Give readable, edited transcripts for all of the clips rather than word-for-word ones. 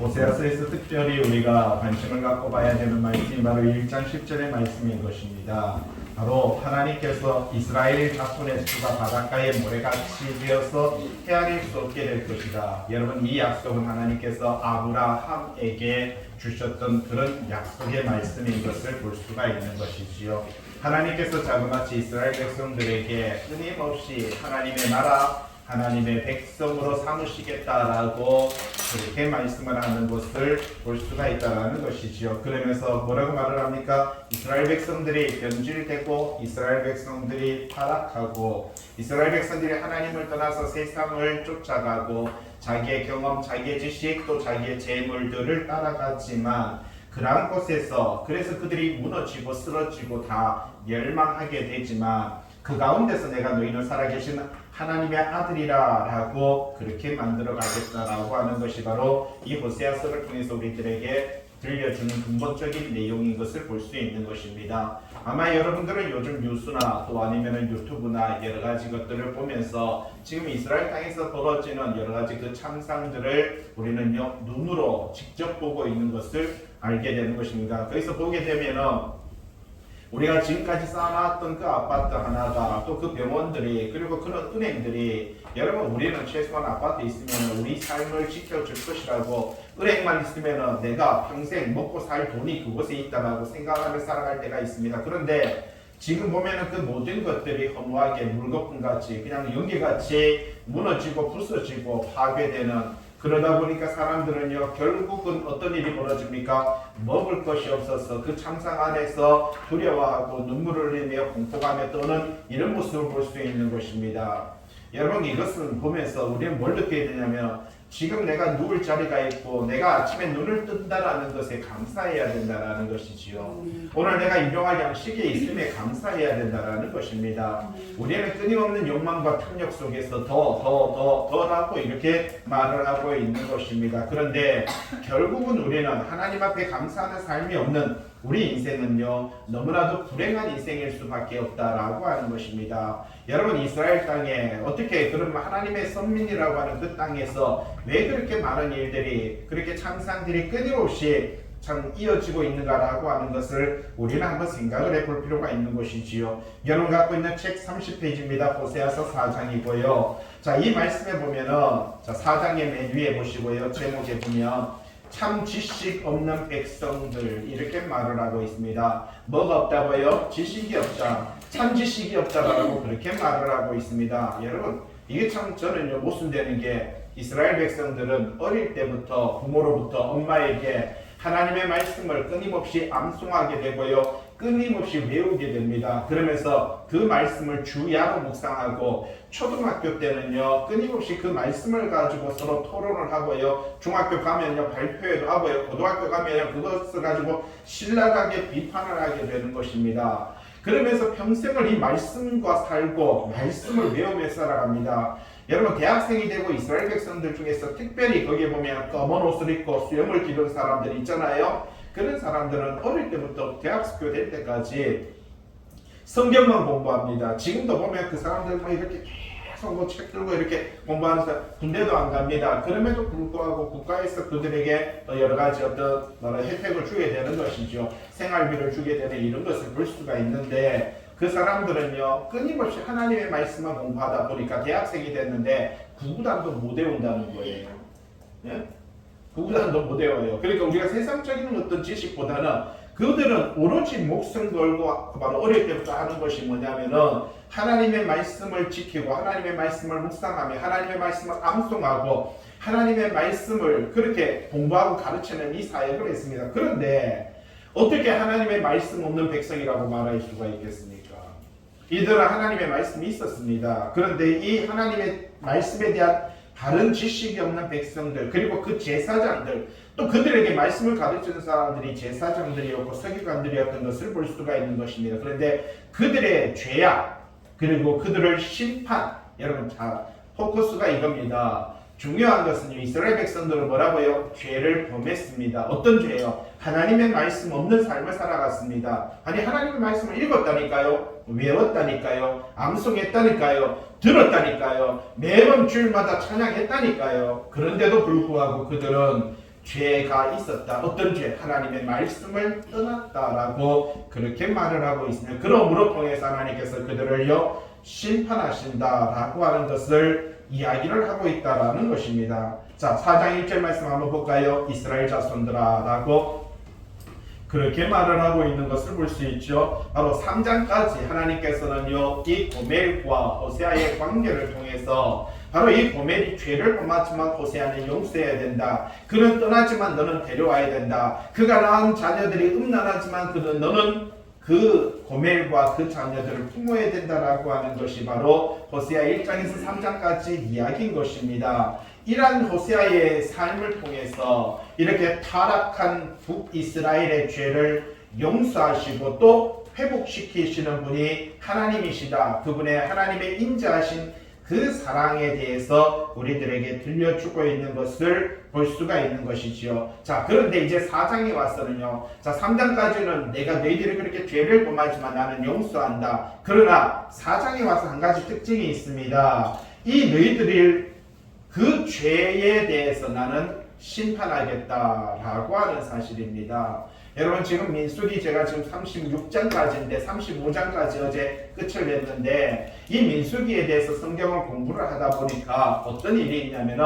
호세아서에서 특별히 우리가 관심을 갖고 봐야 되는 말씀이 바로 1장 10절의 말씀인 것입니다. 바로 하나님께서 이스라엘 자손의 수가 바닷가에 모래같이 되어서 헤아릴 수 없게 될 것이다. 여러분, 이 약속은 하나님께서 아브라함에게 주셨던 그런 약속의 말씀인 것을 볼 수가 있는 것이지요. 하나님께서 자그마치 이스라엘 백성들에게 끊임없이 하나님의 나라, 하나님의 백성으로 삼으시겠다라고 그렇게 말씀을 하는 것을 볼 수가 있다라는 것이지요. 그러면서 뭐라고 말을 합니까? 이스라엘 백성들이 변질되고 이스라엘 백성들이 타락하고 이스라엘 백성들이 하나님을 떠나서 세상을 쫓아가고 자기의 경험, 자기의 지식, 또 자기의 재물들을 따라갔지만 그러한 곳에서 그래서 그들이 무너지고 쓰러지고 다 멸망하게 되지만 그 가운데서 내가 너희는 살아계신 하나님의 아들이라 라고 그렇게 만들어 가겠다라고 하는 것이 바로 이 호세아서를 통해서 우리들에게 들려주는 근본적인 내용인 것을 볼 수 있는 것입니다. 아마 여러분들은 요즘 뉴스나 또 아니면 유튜브나 여러 가지 것들을 보면서 지금 이스라엘 땅에서 벌어지는 여러 가지 그 참상들을 우리는 눈으로 직접 보고 있는 것을 알게 되는 것입니다. 거기서 보게 되면은 우리가 지금까지 쌓아놨던 그 아파트 하나가 또 그 병원들이 그리고 그런 은행들이 여러분 우리는 최소한 아파트 있으면 우리 삶을 지켜줄 것이라고 은행만 있으면 내가 평생 먹고 살 돈이 그곳에 있다라고 생각하며 살아갈 때가 있습니다. 그런데 지금 보면은 그 모든 것들이 허무하게 물거품같이 그냥 연기같이 무너지고 부서지고 파괴되는 그러다 보니까 사람들은요 결국은 어떤 일이 벌어집니까? 먹을 것이 없어서 그 참상 안에서 두려워하고 눈물을 흘리며 공포감에 떠는 이런 모습을 볼 수 있는 것입니다. 여러분 이것을 보면서 우리는 뭘 느끼게 되냐면 지금 내가 누울 자리가 있고 내가 아침에 눈을 뜬다라는 것에 감사해야 된다라는 것이지요. 오늘 내가 일용할 양식이 있음에 감사해야 된다라는 것입니다. 우리는 끊임없는 욕망과 탐욕 속에서 더라고 이렇게 말을 하고 있는 것입니다. 그런데 결국은 우리는 하나님 앞에 감사하는 삶이 없는 우리 인생은요 너무나도 불행한 인생일 수밖에 없다라고 하는 것입니다. 여러분 이스라엘 땅에 어떻게 그런 하나님의 선민이라고 하는 그 땅에서 왜 그렇게 많은 일들이 그렇게 참상들이 끊임없이 참 이어지고 있는가라고 하는 것을 우리는 한번 생각을 해볼 필요가 있는 것이지요. 여러분 갖고 있는 책 30페이지입니다. 호세아서 4장이고요. 자, 이 말씀에 보면은 자 4장의 맨 위에 보시고요. 제목에 보면 참 지식 없는 백성들 이렇게 말을 하고 있습니다. 뭐가 없다고요? 지식이 없다. 참 지식이 없다라고 그렇게 말을 하고 있습니다. 여러분 이게 참 저는요 모순되는 게 이스라엘 백성들은 어릴 때부터 부모로부터 엄마에게 하나님의 말씀을 끊임없이 암송하게 되고요. 끊임없이 외우게 됩니다. 그러면서 그 말씀을 주야로 묵상하고 초등학교 때는요 끊임없이 그 말씀을 가지고 서로 토론을 하고요. 중학교 가면요 발표회도 하고요. 고등학교 가면요 그것을 가지고 신랄하게 비판을 하게 되는 것입니다. 그러면서 평생을 이 말씀과 살고 말씀을 외우며 살아갑니다. 여러분 대학생이 되고 이스라엘 백성들 중에서 특별히 거기에 보면 검은 옷을 입고 수염을 기른 사람들이 있잖아요. 그런 사람들은 어릴 때부터 대학교 될 때까지 성경만 공부합니다. 지금도 보면 그 사람들 뭐 이렇게 계속 뭐 책 들고 이렇게 공부하는 사람 군대도 안 갑니다. 그럼에도 불구하고 국가에서 그들에게 여러 가지 어떤 혜택을 주게 되는 것이죠. 생활비를 주게 되는 이런 것을 볼 수가 있는데 그 사람들은요 끊임없이 하나님의 말씀만 공부하다 보니까 대학생이 됐는데 구구단도 못 외운다는 거예요. 예? 구구단도 못 외워요. 그러니까 우리가 세상적인 어떤 지식보다는 그들은 오로지 목숨 걸고 바로 어릴 때부터 하는 것이 뭐냐면은 하나님의 말씀을 지키고 하나님의 말씀을 묵상하며 하나님의 말씀을 암송하고 하나님의 말씀을 그렇게 공부하고 가르치는 이 사역을 했습니다. 그런데 어떻게 하나님의 말씀 없는 백성이라고 말할 수가 있겠습니까? 이들은 하나님의 말씀이 있었습니다. 그런데 이 하나님의 말씀에 대한 다른 지식이 없는 백성들 그리고 그 제사장들 또 그들에게 말씀을 가르치는 사람들이 제사장들이었고 서기관들이었던 것을 볼 수가 있는 것입니다. 그런데 그들의 죄악 그리고 그들을 심판 여러분 자 포커스가 이겁니다. 중요한 것은 이스라엘 백성들은 뭐라고요? 죄를 범했습니다. 어떤 죄요? 하나님의 말씀 없는 삶을 살아갔습니다. 아니 하나님의 말씀을 읽었다니까요. 외웠다니까요. 암송했다니까요. 들었다니까요. 매번 주일마다 찬양했다니까요. 그런데도 불구하고 그들은 죄가 있었다. 어떤 죄? 하나님의 말씀을 떠났다라고 그렇게 말을 하고 있습니다. 그러므로 통해서 하나님께서 그들을요 심판하신다라고 하는 것을 이야기를 하고 있다라는 것입니다. 자, 4장 1절 말씀 한번 볼까요? 이스라엘 자손들아라고 그렇게 말을 하고 있는 것을 볼 수 있죠. 바로 3장까지 하나님께서는요 이 고멜과 호세아의 관계를 통해서 바로 이 고멜이 죄를 범하지만 호세아는 용서해야 된다. 그는 떠나지만 너는 데려와야 된다. 그가 낳은 자녀들이 음란하지만 너는 그 고멜과 그 자녀들을 품어야 된다라고 하는 것이 바로 호세아 1장에서 3장까지 이야기인 것입니다. 이러한 호세아의 삶을 통해서 이렇게 타락한 북이스라엘의 죄를 용서하시고 또 회복시키시는 분이 하나님이시다. 그분의 하나님의 인자하신 그 사랑에 대해서 우리들에게 들려주고 있는 것을 볼 수가 있는 것이지요. 자, 그런데 이제 4장에 와서는요. 자, 3장까지는 내가 너희들이 그렇게 죄를 범하지만 나는 용서한다. 그러나 4장에 와서 한 가지 특징이 있습니다. 이 너희들이 그 죄에 대해서 나는 심판하겠다라고 하는 사실입니다. 여러분 지금 민수기 제가 지금 36장까지인데 35장까지 어제 끝을 냈는데 이 민수기에 대해서 성경을 공부를 하다 보니까 어떤 일이 있냐면은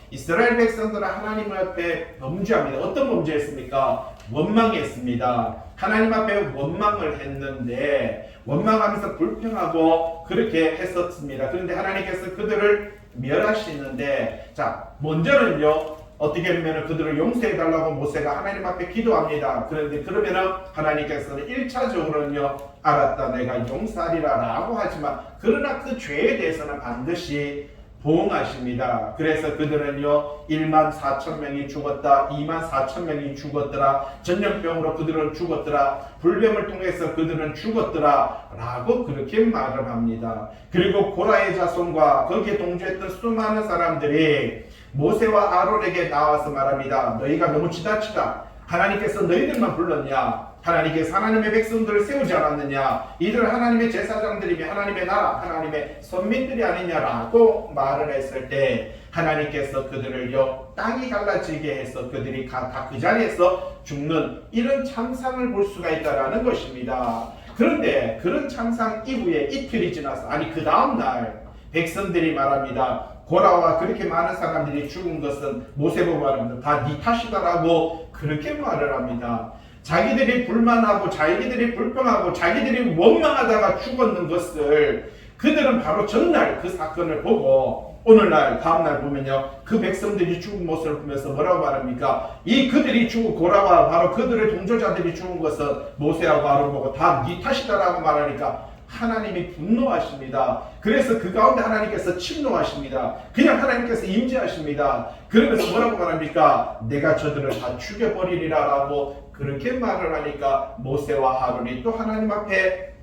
이스라엘 백성들은 하나님 앞에 범죄합니다. 어떤 범죄했습니까? 원망했습니다. 하나님 앞에 원망을 했는데 원망하면서 불평하고 그렇게 했었습니다. 그런데 하나님께서 그들을 멸하시는데 자 먼저는요 어떻게 보면 그들을 용서해달라고 모세가 하나님 앞에 기도합니다. 그런데 그러면은 하나님께서는 1차적으로는요 알았다 내가 용서하리라 라고 하지만 그러나 그 죄에 대해서는 반드시 보응하십니다. 그래서 그들은요 14,000명이 죽었다. 24,000명이 죽었더라. 전염병으로 그들은 죽었더라. 불뱀을 통해서 그들은 죽었더라 라고 그렇게 말을 합니다. 그리고 고라의 자손과 거기에 동조했던 수많은 사람들이 모세와 아론에게 나와서 말합니다. 너희가 너무 지나치다. 하나님께서 너희들만 불렀냐? 하나님께서 하나님의 백성들을 세우지 않았느냐? 이들 하나님의 제사장들이며 하나님의 나라, 하나님의 선민들이 아니냐라고 말을 했을 때 하나님께서 그들을요 땅이 갈라지게 해서 그들이 다 그 자리에서 죽는 이런 참상을 볼 수가 있다라는 것입니다. 그런데 그런 참상 이후에 이틀이 지나서 아니 그 다음날 백성들이 말합니다. 고라와 그렇게 많은 사람들이 죽은 것은 모세보고 말합니다. 다 네 탓이다라고 그렇게 말을 합니다. 자기들이 불만하고 자기들이 불평하고 자기들이 원망하다가 죽었는 것을 그들은 바로 전날 그 사건을 보고 오늘날 다음날 보면요 그 백성들이 죽은 모습을 보면서 뭐라고 말합니까? 이 그들이 죽은 고라와 바로 그들의 동조자들이 죽은 것은 모세하고 아론 보고 다 네 탓이다라고 말하니까 하나님이 분노하십니다. 그래서 그 가운데 하나님께서 침노하십니다. 그냥 하나님께서 임재하십니다. 그러면서 뭐라고 말합니까? 내가 저들을 다 죽여버리리라 라고 그렇게 말을 하니까 모세와 아론이 또 하나님 앞에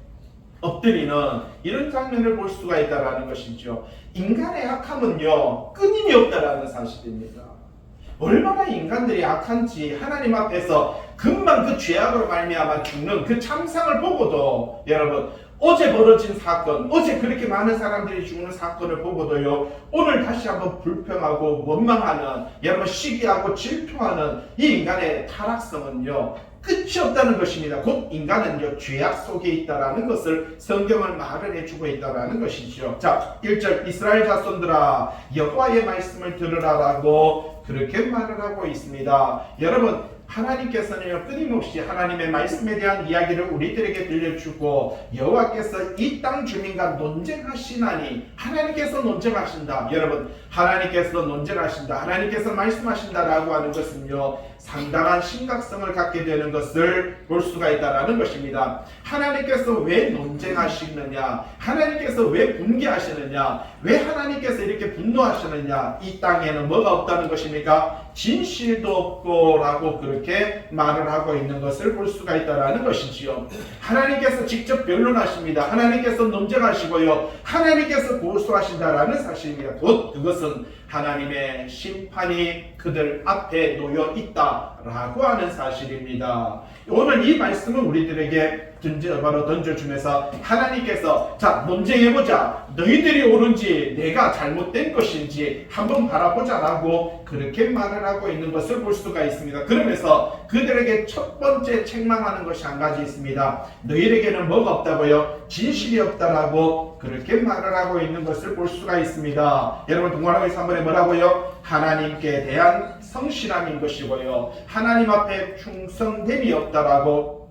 엎드리는 이런 장면을 볼 수가 있다는 것이죠. 인간의 악함은요 끊임이 없다라는 사실입니다. 얼마나 인간들이 악한지 하나님 앞에서 금방 그 죄악으로 말미암아 죽는 그 참상을 보고도 여러분 어제 벌어진 사건, 어제 그렇게 많은 사람들이 죽는 사건을 보고도요 오늘 다시 한번 불평하고 원망하는 여러분 시기하고 질투하는 이 인간의 타락성은요 끝이 없다는 것입니다. 곧 인간은요 죄악 속에 있다라는 것을 성경을 말을 해주고 있다라는 것이죠. 자 1절 이스라엘 자손들아 여호와의 말씀을 들으라라고 그렇게 말을 하고 있습니다. 여러분 하나님께서는 끊임없이 하나님의 말씀에 대한 이야기를 우리들에게 들려주고 여호와께서 이 땅 주민과 논쟁하시나니 하나님께서 논쟁하신다. 여러분 하나님께서 논쟁하신다. 하나님께서 말씀하신다라고 하는 것은요 상당한 심각성을 갖게 되는 것을 볼 수가 있다는 것입니다. 하나님께서 왜 논쟁하시느냐? 하나님께서 왜 분개하시느냐? 왜 하나님께서 이렇게 분노하시느냐? 이 땅에는 뭐가 없다는 것입니까? 진실도 없고 라고 그렇게 말을 하고 있는 것을 볼 수가 있다는 것이지요. 하나님께서 직접 변론하십니다. 하나님께서 논쟁하시고요 하나님께서 고소하신다라는 사실입니다. 곧 그것은 하나님의 심판이 그들 앞에 놓여 있다 있다라고 하는 사실입니다. 오늘 이 말씀은 우리들에게 바로 던져주면서 하나님께서 자 논쟁해보자. 너희들이 옳은지 내가 잘못된 것인지 한번 바라보자 라고 그렇게 말을 하고 있는 것을 볼 수가 있습니다. 그러면서 그들에게 첫 번째 책망하는 것이 한 가지 있습니다. 너희에게는 뭐가 없다고요? 진실이 없다라고 그렇게 말을 하고 있는 것을 볼 수가 있습니다. 여러분 동그라미 3번에 뭐라고요? 하나님께 대한 성실함인 것이고요. 하나님 앞에 충성됨이 없다라고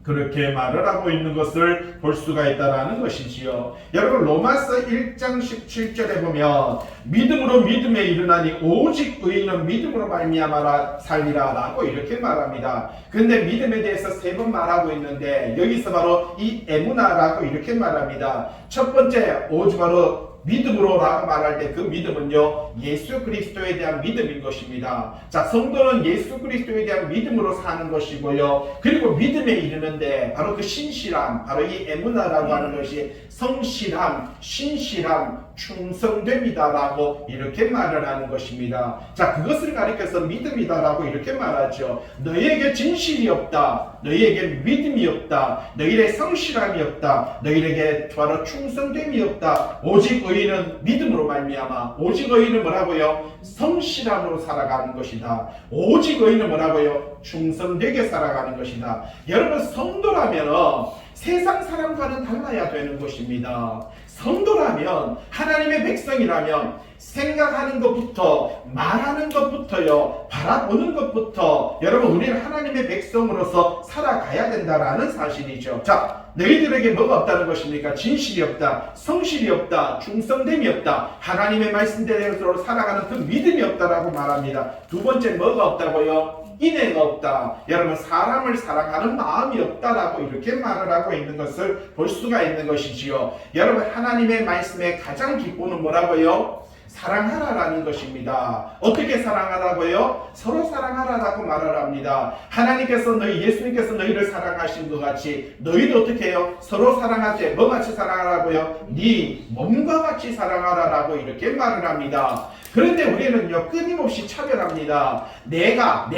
그렇게 말을 하고 있는 것을 볼 수가 있다는 것이지요. 여러분 로마서 1장 17절에 보면 믿음으로 믿음에 이르나니 오직 의인은 믿음으로 말미암아 살리라 라고 이렇게 말합니다. 근데 믿음에 대해서 3번 말하고 있는데 여기서 바로 이 에무나라고 이렇게 말합니다. 첫 번째 오직 바로 믿음으로 라고 말할 때 그 믿음은요 예수 그리스도에 대한 믿음인 것입니다. 자 성도는 예수 그리스도에 대한 믿음으로 사는 것이고요. 그리고 믿음에 이르는데 바로 그 신실함, 바로 이 에무나라고 하는 것이 성실함, 신실함, 충성됨이다 라고 이렇게 말을 하는 것입니다. 자 그것을 가리켜서 믿음이다 라고 이렇게 말하죠. 너희에게 진실이 없다, 너희에게 믿음이 없다, 너희에게 성실함이 없다, 너희에게 바로 충성됨이 없다. 오직 의인은 믿음으로 말미암아. 오직 의인은 뭐라고요? 성실함으로 살아가는 것이다. 오직 의인은 뭐라고요? 충성되게 살아가는 것이다. 여러분 성도라면 세상 사람과는 달라야 되는 것입니다. 성도라면 하나님의 백성이라면 생각하는 것부터 말하는 것부터요 바라보는 것부터 여러분 우리는 하나님의 백성으로서 살아가야 된다라는 사실이죠. 자 너희들에게 뭐가 없다는 것입니까? 진실이 없다, 성실이 없다, 충성됨이 없다, 하나님의 말씀대로 살아가는 그 믿음이 없다라고 말합니다. 두 번째 뭐가 없다고요? 인애가 없다. 여러분 사람을 사랑하는 마음이 없다라고 이렇게 말을 하고 있는 것을 볼 수가 있는 것이지요. 여러분 하나님의 말씀의 가장 기본은 뭐라고요? 사랑하라라는 것입니다. 어떻게 사랑하라고요? 서로 사랑하라라고 말을 합니다. 하나님께서 예수님께서 너희를 사랑하신 것 같이 너희도 어떻게 해요? 서로 사랑하지. 뭐 같이 사랑하라고요? 네 몸과 같이 사랑하라라고 이렇게 말을 합니다. 그런데 우리는요 끊임없이 차별합니다. 내가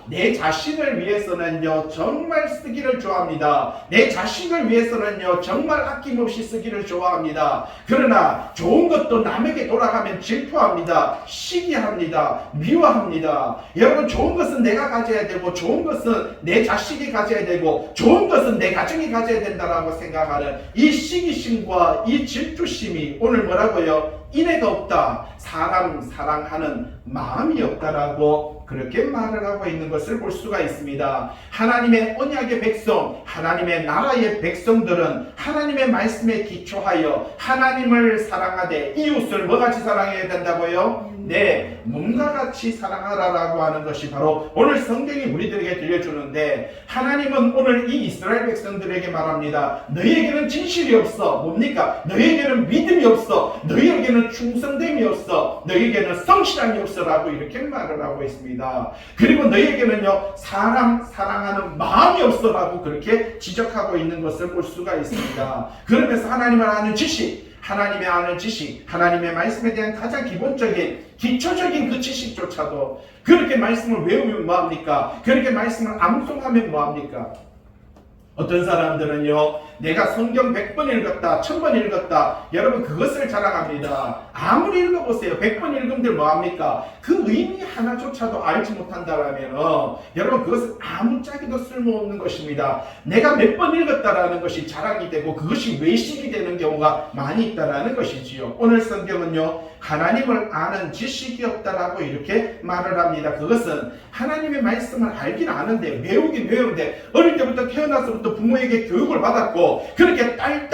내 자신을 위해서는요 정말 쓰기를 좋아합니다. 내 자신을 위해서는요 정말 아낌없이 쓰기를 좋아합니다. 그러나 좋은 것도 남에게 돌아가면 질투합니다. 시기합니다. 미워합니다. 여러분 좋은 것은 내가 가져야 되고 좋은 것은 내 자식이 가져야 되고 좋은 것은 내 가정이 가져야 된다라고 생각하는 이 시기심과 이 질투심이 오늘 뭐라고요? 인애가 없다. 사람 사랑하는 마음이 없다라고 그렇게 말을 하고 있는 것을 볼 수가 있습니다. 하나님의 언약의 백성, 하나님의 나라의 백성들은 하나님의 말씀에 기초하여 하나님을 사랑하되 이웃을 뭐같이 사랑해야 된다고요? 네, 몸과 같이 사랑하라라고 하는 것이 바로 오늘 성경이 우리들에게 들려주는데 하나님은 오늘 이 이스라엘 백성들에게 말합니다. 너희에게는 진실이 없어. 뭡니까? 너희에게는 믿음이 없어. 너희에게는 충성됨이 없어. 너희에게는 성실함이 없어 라고 이렇게 말을 하고 있습니다. 그리고 너희에게는요 사람 사랑하는 마음이 없어 라고 그렇게 지적하고 있는 것을 볼 수가 있습니다. 그러면서 하나님을 아는 지식, 하나님의 아는 지식, 하나님의 말씀에 대한 가장 기본적인 기초적인 그 지식조차도 그렇게 말씀을 외우면 뭐합니까? 그렇게 말씀을 암송하면 뭐합니까? 어떤 사람들은요 내가 성경 100번 읽었다 1000번 읽었다 여러분 그것을 자랑합니다. 아무리 읽어보세요. 100번 읽음들 뭐합니까? 그 의미 하나조차도 알지 못한다라면 여러분 그것은 아무짝에도 쓸모없는 것입니다. 내가 몇 번 읽었다라는 것이 자랑이 되고 그것이 외식이 되는 경우가 많이 있다라는 것이지요. 오늘 성경은요 하나님을 아는 지식이 없다라고 이렇게 말을 합니다. 그것은 하나님의 말씀을 알긴 아는데 외우긴 외우는데 어릴 때부터 태어나서부터 부모에게 교육을 받았고 그렇게 딸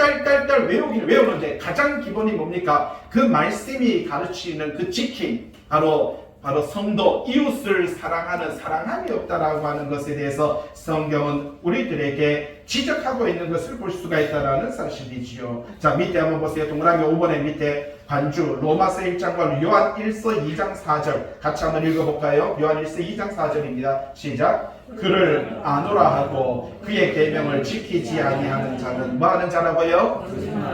외우긴 외우는데 가장 기본이 뭡니까? 그 말씀이 가르치는 그 지킴 바로 성도, 이웃을 사랑하는 사랑함이 없다라고 하는 것에 대해서 성경은 우리들에게 지적하고 있는 것을 볼 수가 있다는 사실이지요. 자 밑에 한번 보세요. 동그라미 5번의 밑에 반주 로마서 1장과 요한 1서 2장 4절 같이 한번 읽어볼까요? 요한 1서 2장 4절입니다. 시작. 그를 아노라 하고 그의 계명을 지키지 아니하는 자는 뭐 하는 자라고요?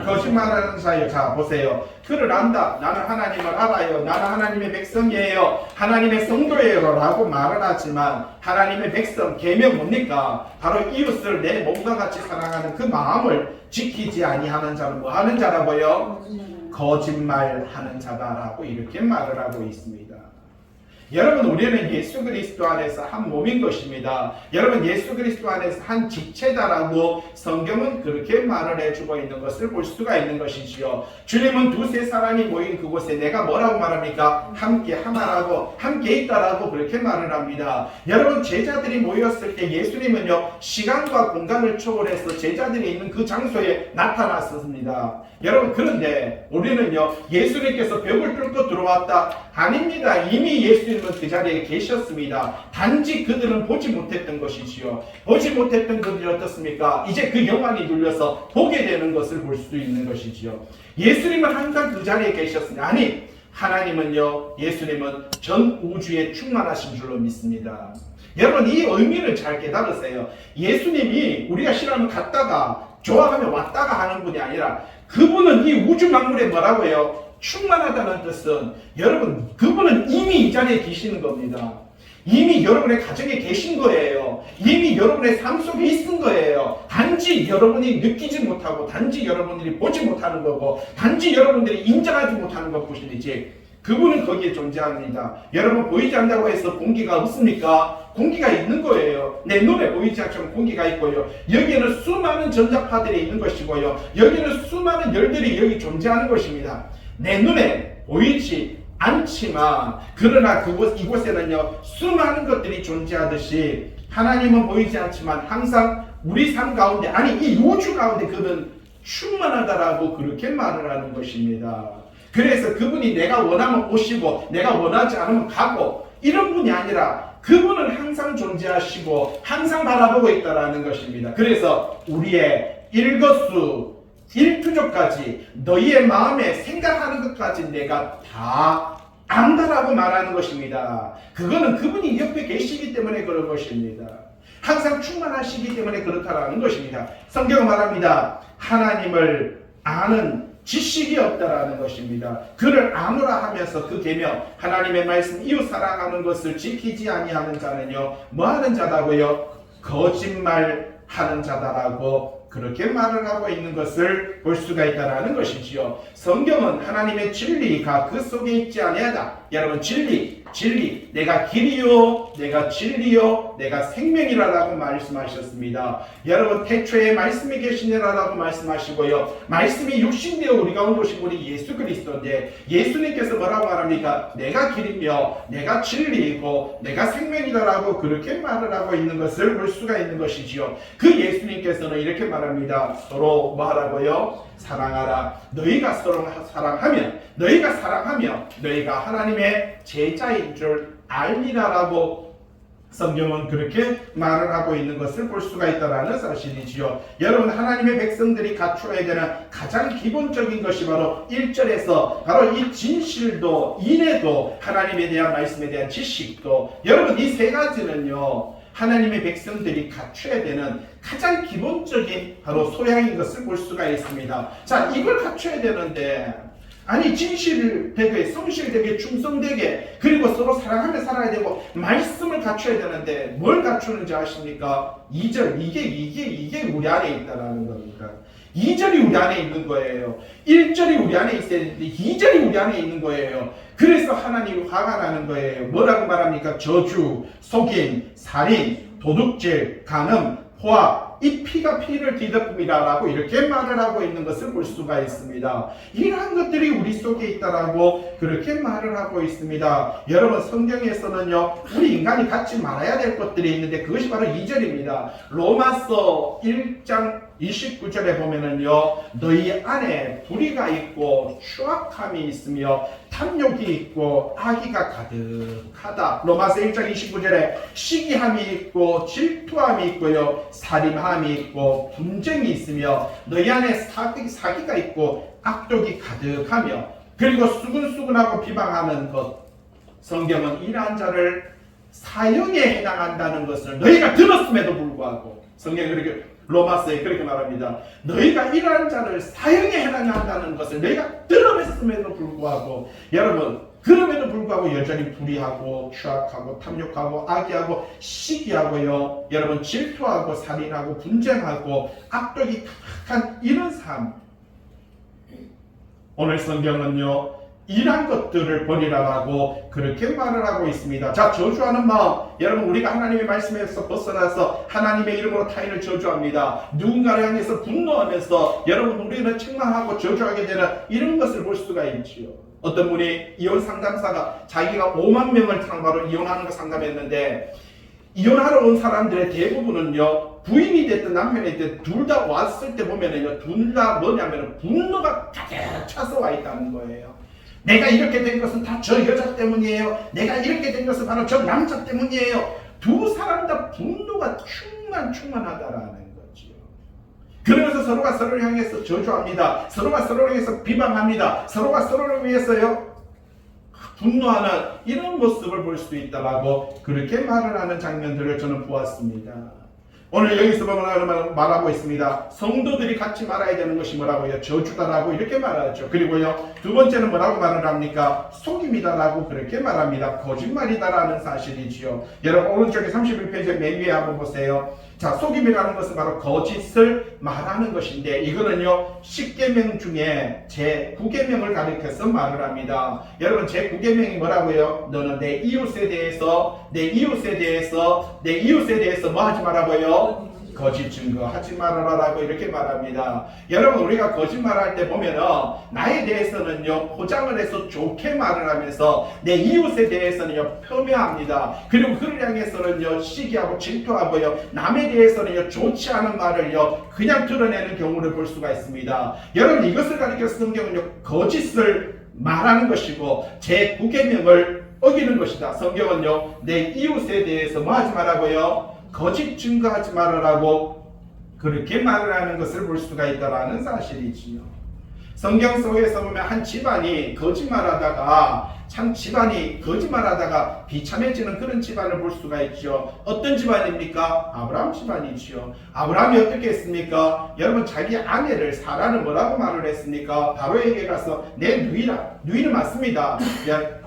거짓말하는 자예요. 자 보세요. 그를 안다. 나는 하나님을 알아요. 나는 하나님의 백성이에요. 하나님의 성도예요 라고 말을 하지만 하나님의 백성 계명 뭡니까? 바로 이웃을 내 몸과 같이 사랑하는 그 마음을 지키지 아니하는 자는 뭐 하는 자라고요? 거짓말하는 자다라고 이렇게 말을 하고 있습니다. 여러분 우리는 예수 그리스도 안에서 한 몸인 것입니다. 여러분 예수 그리스도 안에서 한 지체다라고 성경은 그렇게 말을 해주고 있는 것을 볼 수가 있는 것이지요. 주님은 두세 사람이 모인 그곳에 내가 뭐라고 말합니까? 함께 하나라고 함께 있다라고 그렇게 말을 합니다. 여러분 제자들이 모였을 때 예수님은요 시간과 공간을 초월해서 제자들이 있는 그 장소에 나타났습니다. 여러분 그런데 우리는요 예수님께서 벽을 뚫고 들어왔다? 아닙니다. 이미 예수님은 그 자리에 계셨습니다. 단지 그들은 보지 못했던 것이지요. 보지 못했던 그들이 어떻습니까? 이제 그 영광이 눌려서 보게 되는 것을 볼 수 있는 것이지요. 예수님은 항상 그 자리에 계셨습니다. 아니 하나님은요 예수님은 전 우주에 충만하신 줄로 믿습니다. 여러분 이 의미를 잘 깨달으세요. 예수님이 우리가 싫어하면 갔다가 좋아하면 왔다가 하는 분이 아니라 그분은 이 우주 만물에 뭐라고요? 충만하다는 뜻은 여러분 그분은 이미 이 자리에 계시는 겁니다. 이미 여러분의 가정에 계신 거예요. 이미 여러분의 삶 속에 있은 거예요. 단지 여러분이 느끼지 못하고 단지 여러분들이 보지 못하는 거고 단지 여러분들이 인정하지 못하는 것뿐이지 그분은 거기에 존재합니다. 여러분 보이지 않는다고 해서 공기가 없습니까? 공기가 있는 거예요. 내 눈에 보이지 않지만 공기가 있고요. 여기에는 수많은 전자파들이 있는 것이고요. 여기는 수많은 열들이 여기 존재하는 것입니다. 내 눈에 보이지 않지만 그러나 이곳에는요 수많은 것들이 존재하듯이 하나님은 보이지 않지만 항상 우리 삶 가운데 아니 이 우주 가운데 그는 충만하다라고 그렇게 말을 하는 것입니다. 그래서 그분이 내가 원하면 오시고 내가 원하지 않으면 가고 이런 분이 아니라 그분은 항상 존재하시고 항상 바라보고 있다라는 것입니다. 그래서 우리의 일거수 일투족까지 너희의 마음에 생각하는 것까지 내가 다 안다라고 말하는 것입니다. 그거는 그분이 옆에 계시기 때문에 그런 것입니다. 항상 충만하시기 때문에 그렇다라는 것입니다. 성경은 말합니다. 하나님을 아는 지식이 없다라는 것입니다. 그를 아노라 하면서 그 계명 하나님의 말씀 이웃 사랑하는 것을 지키지 아니하는 자는요 뭐하는 자다고요? 거짓말하는 자다라고 그렇게 말을 하고 있는 것을 볼 수가 있다는 것이지요. 성경은 하나님의 진리가 그 속에 있지 아니하다. 여러분 진리 내가 길이요 내가 진리요 내가 생명이라고 말씀하셨습니다. 여러분 태초에 말씀이 계시니라라고 말씀하시고요. 말씀이 육신되어 우리 가운데 오신 분이 예수 그리스도인데 예수님께서 뭐라고 말합니까? 내가 길이며 내가 진리이고 내가 생명이다라고 그렇게 말을 하고 있는 것을 볼 수가 있는 것이지요. 그 예수님께서는 이렇게 말합니다. 서로 뭐 하라고요? 사랑하라. 너희가 서로 사랑하면 너희가 하나님의 제자인 줄 알리라라고 성경은 그렇게 말을 하고 있는 것을 볼 수가 있다는 사실이지요. 여러분 하나님의 백성들이 갖추어야 되는 가장 기본적인 것이 바로 1절에서 바로 이 진실도 인애도 하나님에 대한 말씀에 대한 지식도 여러분 이 세 가지는요 하나님의 백성들이 갖춰야 되는 가장 기본적인 바로 소양인 것을 볼 수가 있습니다. 자, 이걸 갖춰야 되는데 아니 진실되게 성실되게 충성되게 그리고 서로 사랑하며 살아야 되고 말씀을 갖춰야 되는데 뭘 갖추는지 아십니까? 2절 이게 우리 안에 있다라는 겁니다. 2절이 우리 안에 있는 거예요. 1절이 우리 안에 있어야 되는데 2절이 우리 안에 있는 거예요. 그래서 하나님이 화가 나는 거예요. 뭐라고 말합니까? 저주, 속임, 살인, 도둑질, 간음, 포악 이 피가 피를 뒤덮음이라고 이렇게 말을 하고 있는 것을 볼 수가 있습니다. 이러한 것들이 우리 속에 있다라고 그렇게 말을 하고 있습니다. 여러분 성경에서는요 우리 인간이 갖지 말아야 될 것들이 있는데 그것이 바로 2절입니다. 로마서 1장 29절에 보면은요 너희 안에 불의가 있고 추악함이 있으며 탐욕이 있고 악의가 가득하다. 로마서 1장 29절에 시기함이 있고 질투함이 있고요 살인함이 있고 분쟁이 있으며 너희 안에 사기가 있고 악독이 가득하며 그리고 수근수근하고 비방하는 것. 성경은 이러한 자를 사형에 해당한다는 것을 너희가 들었음에도 불구하고 성경이 그렇게 로마서에 그렇게 말합니다. 너희가 이러한 자를 사형에 해당한다는 것을 너희가 들었음에도 불구하고 여러분 그럼에도 불구하고 여전히 불의하고 추악하고 탐욕하고 악의하고 시기하고요. 여러분 질투하고 살인하고 분쟁하고 악독이 가득한 이런 삶. 오늘 성경은요. 이러한 것들을 버리라고 그렇게 말을 하고 있습니다. 자, 저주하는 마음. 여러분 우리가 하나님의 말씀에서 벗어나서 하나님의 이름으로 타인을 저주합니다. 누군가를 향해서 분노하면서 여러분 우리는 책망하고 저주하게 되는 이런 것을 볼 수가 있지요. 어떤 분이 이혼 상담사가 자기가 5만 명을 바로 이혼하는 거 상담했는데 이혼하러 온 사람들의 대부분은요 부인이 됐든 남편이 됐든 둘 다 왔을 때 보면은요 둘 다 뭐냐면 분노가 가득 차서 와 있다는 거예요. 내가 이렇게 된 것은 다 저 여자 때문이에요. 내가 이렇게 된 것은 바로 저 남자 때문이에요. 두 사람 다 분노가 충만하다라는 거지요. 그러면서 서로가 서로를 향해서 저주합니다. 서로가 서로를 향해서 비방합니다. 서로가 서로를 위해서요 분노하는 이런 모습을 볼 수 있다라고 그렇게 말을 하는 장면들을 저는 보았습니다. 오늘 여기서 말하고 있습니다. 성도들이 같이 말아야 되는 것이 뭐라고요? 저주다라고 이렇게 말하죠. 그리고요 두 번째는 뭐라고 말을 합니까? 속임이다라고 그렇게 말합니다. 거짓말이다라는 사실이지요. 여러분 오른쪽에 31페이지 맨 위에 한번 보세요. 자, 속임이라는 것은 바로 거짓을 말하는 것인데 이거는요 10계명 중에 제 9계명을 가리켜서 말을 합니다. 여러분 제 9계명이 뭐라고요? 너는 내 이웃에 대해서 뭐 하지 말라고요? 거짓 증거하지 말아라라고 이렇게 말합니다. 여러분 우리가 거짓말할 때 보면은 나에 대해서는요 포장을 해서 좋게 말을 하면서 내 이웃에 대해서는요 폄훼합니다. 그리고 그를 향해서는요 시기하고 질투하고요 남에 대해서는요 좋지 않은 말을요 그냥 드러내는 경우를 볼 수가 있습니다. 여러분 이것을 가리켜서 성경은요 거짓을 말하는 것이고 제 9계명을 어기는 것이다. 성경은요 내 이웃에 대해서 뭐 하지 말라고요? 거짓 증거하지 말아라고 그렇게 말을 하는 것을 볼 수가 있다라는 사실이지요. 성경 속에서 보면 한 집안이 거짓말하다가 비참해지는 그런 집안을 볼 수가 있죠. 어떤 집안입니까? 아브라함 집안이지요. 아브라함이 어떻게 했습니까? 여러분 자기 아내를 사라를 뭐라고 말을 했습니까? 바로에게 가서 내 누이는 맞습니다.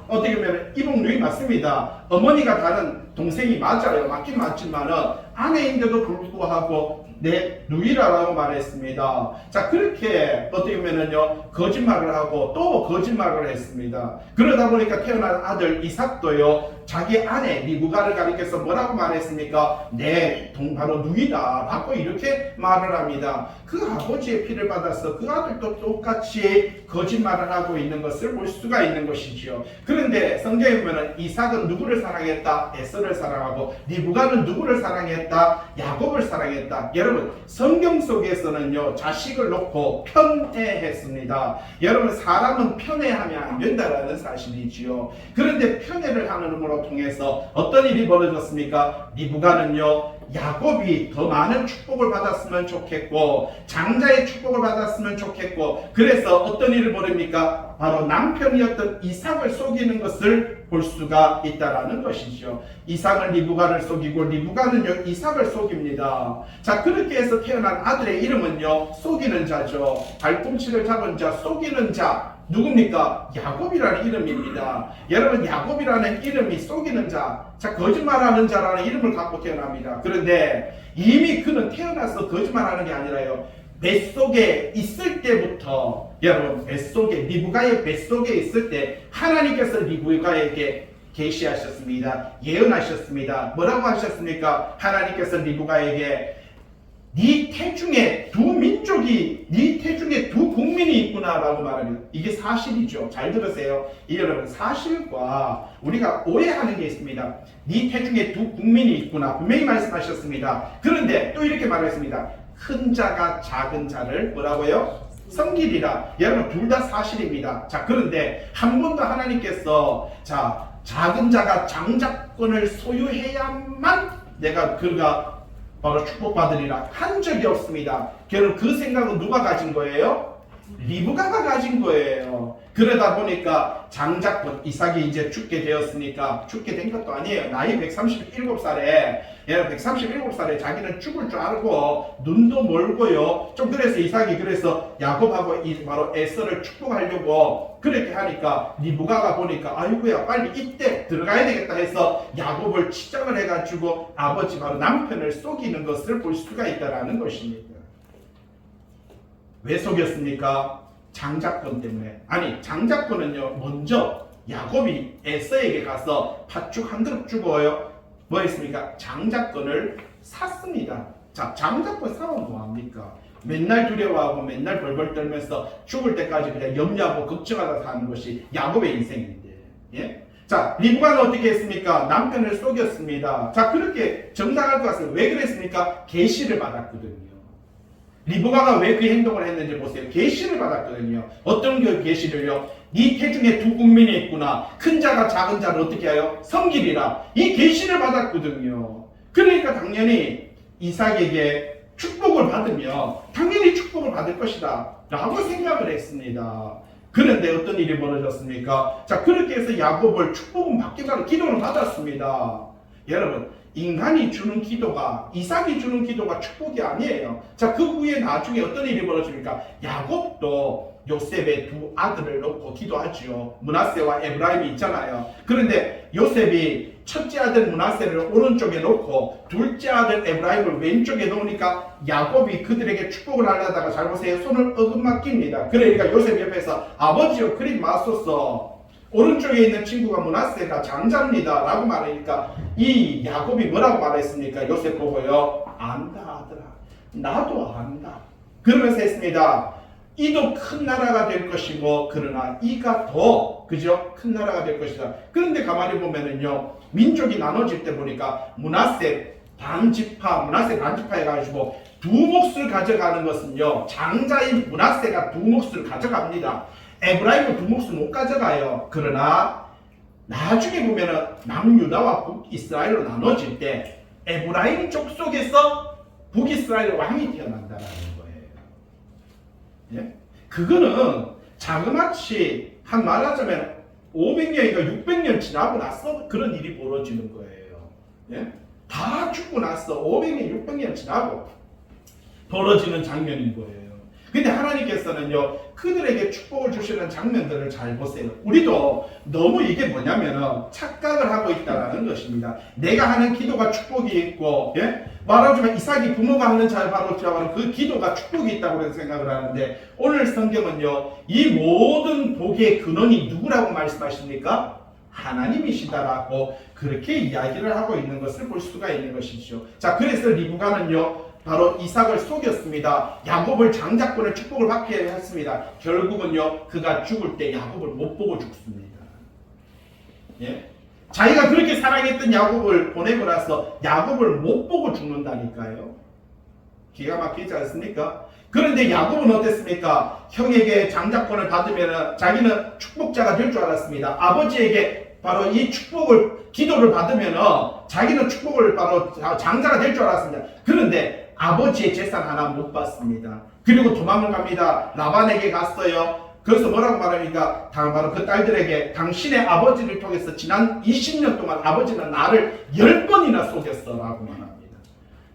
어떻게 보면 이복 누이 맞습니다. 어머니가 다른 동생이 맞아요. 맞긴 맞지만은 아내인데도 불구하고 내 누이라고 말했습니다. 자 그렇게 어떻게 보면은요 거짓말을 하고 또 거짓말을 했습니다. 그러다 보니까 태어난 아들 이삭도요 자기 아내 리브가를 가리켜서 뭐라고 말했습니까? 내 바로 누이다 라고 이렇게 말을 합니다. 그 아버지의 피를 받아서 그 아들도 똑같이 거짓말을 하고 있는 것을 볼 수가 있는 것이지요. 그런데 성경에 보면 이삭은 누구를 사랑했다? 에서를 사랑하고 리브가는 누구를 사랑했다? 야곱을 사랑했다. 여러분 성경 속에서는요 자식을 놓고 편애했습니다. 여러분 사람은 편애하면 안 된다라는 사실이지요. 그런데 편애를 하는으로 통해서 어떤 일이 벌어졌습니까? 리브가는요 야곱이 더 많은 축복을 받았으면 좋겠고 장자의 축복을 받았으면 좋겠고 그래서 어떤 일을 벌입니까? 바로 남편이었던 이삭을 속이는 것을 볼 수가 있다라는 것이죠. 이삭은 리브가를 속이고 리브가는요 이삭을 속입니다. 자 그렇게 해서 태어난 아들의 이름은요 속이는 자죠. 발꿈치를 잡은 자, 속이는 자 누굽니까? 야곱이라는 이름입니다. 여러분 야곱이라는 이름이 속이는 자, 거짓말하는 자라는 이름을 갖고 태어납니다. 그런데 이미 그는 태어나서 거짓말하는 게 아니라요 뱃속에 있을 때부터 여러분 리브가의 뱃속에 있을 때 하나님께서 리브가에게 계시하셨습니다. 예언하셨습니다. 뭐라고 하셨습니까? 하나님께서 리브가에게 네 태중에 두 민족이, 네 태중에 두 국민이 있구나라고 말합니다. 이게 사실이죠. 잘 들으세요. 이 여러분 사실과 우리가 오해하는 게 있습니다. 네 태중에 두 국민이 있구나 분명히 말씀하셨습니다. 그런데 또 이렇게 말했습니다. 큰 자가 작은 자를 뭐라고요? 섬기리라. 여러분 둘 다 사실입니다. 자 그런데 한 번도 하나님께서 작은 자가 장자권을 소유해야만 그가 바로 축복받으리라 한 적이 없습니다. 결국 그 생각은 누가 가진 거예요? 리브가가 가진 거예요. 그러다 보니까 장자권 이삭이 이제 죽게 되었으니까, 죽게 된 것도 아니에요. 나이 137살에 137살에 자기는 죽을 줄 알고 눈도 멀고요. 좀 그래서 이삭이 그래서 야곱하고 바로 에서를 축복하려고 그렇게 하니까 리브가가 보니까 아이고야 빨리 이때 들어가야 되겠다 해서 야곱을 치장을 해가지고 아버지 바로 남편을 속이는 것을 볼 수가 있다라는 것입니다. 왜 속였습니까? 장자권 때문에. 아니 장자권은요 먼저 야곱이 에서에게 가서 팥죽 한 그릇 주고요 뭐 했습니까? 장자권을 샀습니다. 자, 장자권 사면 뭐합니까? 맨날 두려워하고 맨날 벌벌 떨면서 죽을 때까지 그냥 염려하고 걱정하다 사는 것이 야곱의 인생인데, 예? 자, 리브가는 어떻게 했습니까? 남편을 속였습니다. 자, 그렇게 정당할 것 같습니다. 왜 그랬습니까? 계시를 받았거든요. 리브가가 왜 그 행동을 했는지 보세요. 계시를 받았거든요. 어떤 그 계시를요? 네 태중에 두 국민이 있구나. 큰 자가 작은 자를 어떻게 하여? 섬기리라. 이 계시를 받았거든요. 그러니까 당연히 이삭에게 축복을 받으면 당연히 축복을 받을 것이다 라고 생각을 했습니다. 그런데 어떤 일이 벌어졌습니까? 자, 그렇게 해서 야곱을 축복은 받기보다는 기도를 받았습니다. 여러분, 인간이 주는 기도가, 이삭이 주는 기도가 축복이 아니에요. 자, 그 후에 나중에 어떤 일이 벌어집니까? 야곱도 요셉의 두 아들을 놓고 기도하지요. 므낫세와 에브라임이 있잖아요. 그런데 요셉이 첫째 아들 므낫세를 오른쪽에 놓고 둘째 아들 에브라임을 왼쪽에 놓으니까 야곱이 그들에게 축복을 하려다가 잘 보세요. 손을 어긋맞깁니다. 그러니까 요셉 옆에서 아버지요 그리 마소서, 오른쪽에 있는 친구가 므낫세가 장자입니다 라고 말하니까 이 야곱이 뭐라고 말했습니까? 요셉 보고요, 안다 아들아, 나도 안다. 그러면서 했습니다. 이도 큰 나라가 될 것이고 그러나 이가 더 그죠? 큰 나라가 될 것이다. 그런데 가만히 보면은요, 민족이 나눠질 때 보니까 므낫세 반지파 해가지고 두 몫을 가져가는 것은요, 장자인 므낫세가 두 몫을 가져갑니다. 에브라임은 두 몫을 못 가져가요. 그러나 나중에 보면은 남유다와 북이스라엘로 나눠질 때 에브라임 족속에서 북이스라엘 왕이 태어난다라는 거예요. 예? 그거는 자그마치 한 말하자면 500년인가 600년 지나고 나서 그런 일이 벌어지는 거예요. 예? 다 죽고 나서 500년, 600년 지나고 벌어지는 장면인 거예요. 근데 하나님께서는요, 그들에게 축복을 주시는 장면들을 잘 보세요. 우리도 너무 이게 뭐냐면은 착각을 하고 있다는 것입니다. 내가 하는 기도가 축복이 있고, 예? 말하자면 이삭이 부모가 하는 잘 바로 그 기도가 축복이 있다고 생각을 하는데, 오늘 성경은요, 이 모든 복의 근원이 누구라고 말씀하십니까? 하나님이시다라고 그렇게 이야기를 하고 있는 것을 볼 수가 있는 것이죠. 자, 그래서 리브가는요, 바로 이삭을 속였습니다. 야곱을 장자권을 축복을 받게 했습니다. 결국은요, 그가 죽을 때 야곱을 못 보고 죽습니다. 예? 자기가 그렇게 사랑했던 야곱을 보내고 나서 야곱을 못 보고 죽는다니까요. 기가 막히지 않습니까? 그런데 야곱은 어땠습니까? 형에게 장자권을 받으면 자기는 축복자가 될 줄 알았습니다. 아버지에게 바로 이 축복을, 기도를 받으면 자기는 축복을 바로 장자가 될 줄 알았습니다. 그런데 아버지의 재산 하나 못 받습니다. 그리고 도망을 갑니다. 라반에게 갔어요. 그래서 뭐라고 말합니까? 바로 그 딸들에게 당신의 아버지를 통해서 지난 20년 동안 아버지는 나를 10번이나 속였어 라고 말합니다.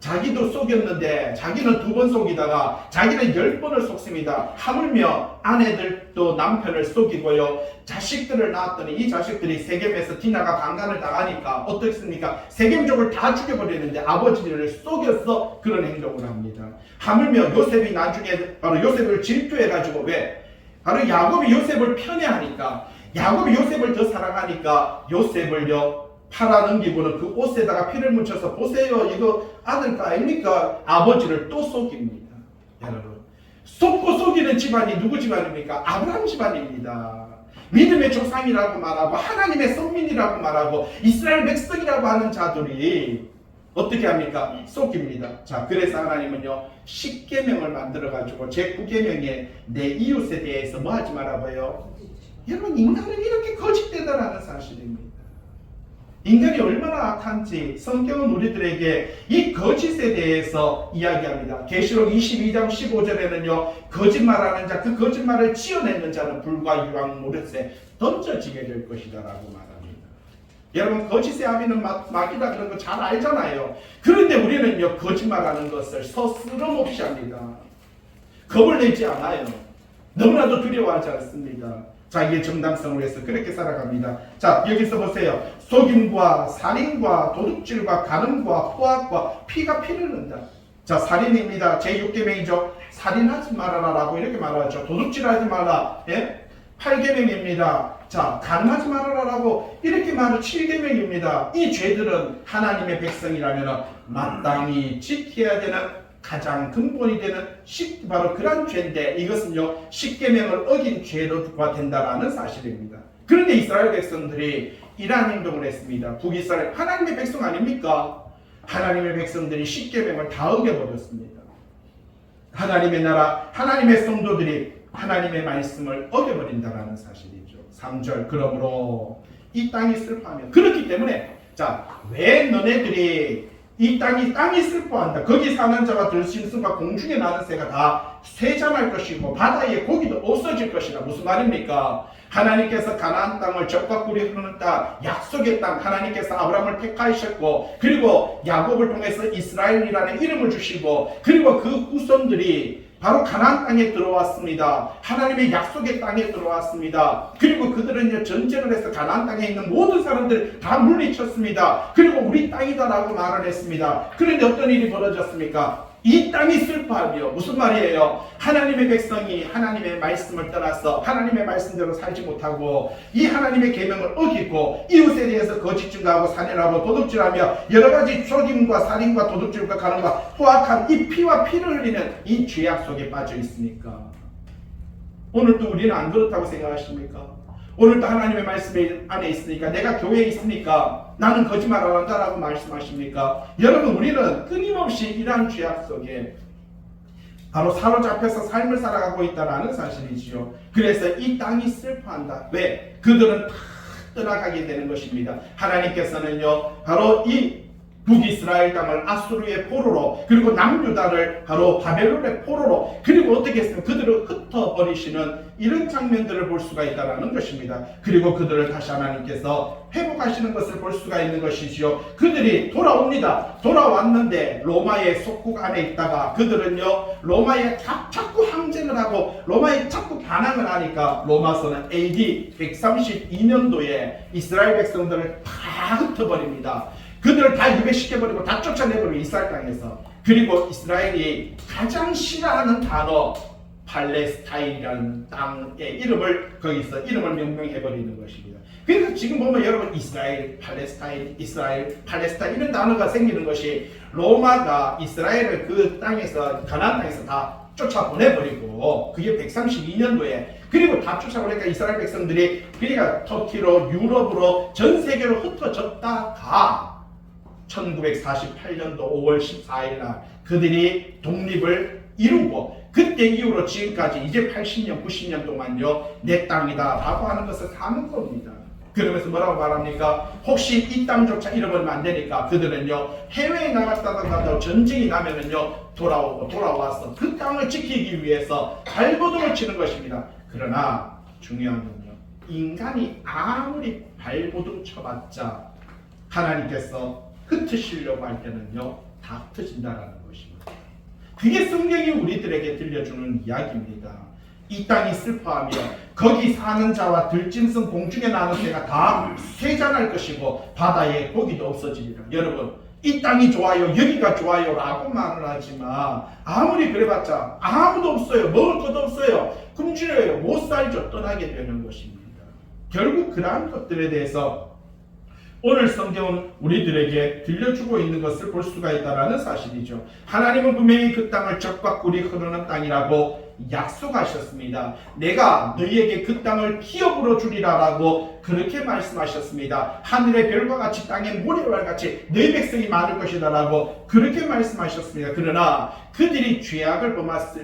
자기도 속였는데 자기는 2번 속이다가 자기는 10번을 속습니다. 하물며 아내들도 남편을 속이고요, 자식들을 낳았더니 이 자식들이 세겜에서 디나가 강간을 당하니까 어떻습니까? 세겜족을 다 죽여버리는데 아버지를 속여서 그런 행동을 합니다. 하물며 요셉이 나중에 바로 요셉을 질투해가지고, 왜? 바로 야곱이 요셉을 편애하니까, 야곱이 요셉을 더 사랑하니까 요셉을요 팔아넘기고는 그 옷에다가 피를 묻혀서 보세요, 이거 아들 거 아닙니까? 아버지를 또 속입니다. 여러분, 속고 속이는 집안이 누구 집안입니까? 아브라함 집안입니다. 믿음의 조상이라고 말하고 하나님의 선민이라고 말하고 이스라엘 백성이라고 하는 자들이 어떻게 합니까? 속입니다. 자, 그래서 하나님은요, 10계명을 만들어가지고 제 9계명에 내 이웃에 대해서 뭐 하지 말아봐요? 여러분, 인간은 이렇게 거짓되다라는 사실입니다. 인간이 얼마나 악한지 성경은 우리들에게 이 거짓에 대해서 이야기합니다. 계시록 22장 15절에는요. 거짓말하는 자, 그 거짓말을 지어내는 자는 불과 유황 모릇에 던져지게 될 것이다 라고 말합니다. 여러분, 거짓의 아비는 마귀다 그런 거 잘 알잖아요. 그런데 우리는요, 거짓말하는 것을 서스럼없이 합니다. 겁을 내지 않아요. 너무나도 두려워하지 않습니다. 자기의 정당성을 위해서 그렇게 살아갑니다. 자, 여기서 보세요. 속임과 살인과 도둑질과 간음과 포악과 피가 피를 는다. 자, 살인입니다. 제6계명이죠. 살인하지 말아라 라고 이렇게 말하죠. 도둑질하지 말라. 예? 8계명입니다. 자, 간음하지 말아라 라고 이렇게 말을 7계명입니다. 이 죄들은 하나님의 백성이라면 마땅히 지켜야 되는 가장 근본이 되는 바로 그런 죄인데 이것은요 10계명을 어긴 죄가 된다라는 사실입니다. 그런데 이스라엘 백성들이 이러한 행동을 했습니다. 북이스라엘 하나님의 백성 아닙니까? 하나님의 백성들이 10계명을 다 어겨버렸습니다. 하나님의 나라 하나님의 성도들이 하나님의 말씀을 어겨버린다라는 사실이죠. 3절 그러므로 이 땅이 슬퍼하며 그렇기 때문에 자, 왜 너네들이 이 땅이 슬퍼한다. 거기 사는 자와 들짐승과 공중에 나는 새가 다 쇠잔할 것이고 바다의 고기도 없어질 것이라. 무슨 말입니까? 하나님께서 가나안 땅을 젖과 꿀이 흐르는 땅, 약속의 땅, 하나님께서 아브라함을 택하셨고 그리고 야곱을 통해서 이스라엘이라는 이름을 주시고 그리고 그 후손들이 바로 가나안 땅에 들어왔습니다. 하나님의 약속의 땅에 들어왔습니다. 그리고 그들은 전쟁을 해서 가나안 땅에 있는 모든 사람들을 다 물리쳤습니다. 그리고 우리 땅이다라고 말을 했습니다. 그런데 어떤 일이 벌어졌습니까? 이 땅이 슬퍼하며 무슨 말이에요? 하나님의 백성이 하나님의 말씀을 떠나서 하나님의 말씀대로 살지 못하고 이 하나님의 계명을 어기고 이웃에 대해서 거짓 증거하고 살인하고 도둑질하며 여러가지 속임과 살인과 도둑질과 간음과 포악한 이 피와 피를 흘리는 이 죄악 속에 빠져 있으니까 오늘도 우리는 안 그렇다고 생각하십니까? 오늘도 하나님의 말씀 안에 있으니까 내가 교회에 있으니까 나는 거짓말 안 한다라고 말씀하십니까? 여러분 우리는 끊임없이 이러한 죄악 속에 바로 사로잡혀서 삶을 살아가고 있다는 사실이지요. 그래서 이 땅이 슬퍼한다. 왜? 그들은 다 떠나가게 되는 것입니다. 하나님께서는요 바로 이 북이스라엘 땅을 아수르의 포로로 그리고 남유다를 바로 바벨론의 포로로 그리고 어떻게 했으면 그들을 흩어버리시는 이런 장면들을 볼 수가 있다는 것입니다. 그리고 그들을 다시 하나님께서 회복하시는 것을 볼 수가 있는 것이지요. 그들이 돌아옵니다. 돌아왔는데 로마의 속국 안에 있다가 그들은요 로마에 자꾸 항쟁을 하고 로마에 자꾸 반항을 하니까 로마서는 AD 132년도에 이스라엘 백성들을 다 흩어버립니다. 그들을 다 유배시켜버리고 다 쫓아내버리고 이스라엘 땅에서 그리고 이스라엘이 가장 싫어하는 단어 팔레스타인이라는 땅의 이름을 거기서 이름을 명명해버리는 것입니다. 그래서 지금 보면 여러분 이스라엘, 팔레스타인 이런 단어가 생기는 것이 로마가 이스라엘을 그 땅에서 가나안 땅에서 다 쫓아보내버리고 그게 132년도에 그리고 다 쫓아보니까 이스라엘 백성들이 그러니까 터키로 유럽으로 전 세계로 흩어졌다가 1948년도 5월 14일 날 그들이 독립을 이루고 그때 이후로 지금까지 이제 80년, 90년 동안요 내 땅이다 라고 하는 것을 사는 겁니다. 그러면서 뭐라고 말합니까? 혹시 이 땅조차 잃어버리면 안 되니까 그들은요 해외에 나갔다가 전쟁이 나면은요 돌아와서 그 땅을 지키기 위해서 발버둥을 치는 것입니다. 그러나 중요한 건요 인간이 아무리 발버둥 쳐봤자 하나님께서 흩으시려고 할 때는요 다 흩어진다라는 것입니다. 그게 성경이 우리들에게 들려주는 이야기입니다. 이 땅이 슬퍼하며 거기 사는 자와 들짐승 공중에 나는 새가 다 쇠잔할 것이고 바다에 고기도 없어지리라. 여러분 이 땅이 좋아요 여기가 좋아요 라고 말을 하지만 아무리 그래봤자 아무도 없어요. 먹을 것도 없어요. 굶주려요. 못 살죠. 떠나게 되는 것입니다. 결국 그러한 것들에 대해서 오늘 성경은 우리들에게 들려주고 있는 것을 볼 수가 있다는 사실이죠. 하나님은 분명히 그 땅을 젖과 꿀이 흐르는 땅이라고 약속하셨습니다. 내가 너희에게 그 땅을 기업으로 주리라 라고 그렇게 말씀하셨습니다. 하늘의 별과 같이 땅의 모래와 같이 너희 백성이 많을 것이다 라고 그렇게 말씀하셨습니다. 그러나 그들이 죄악을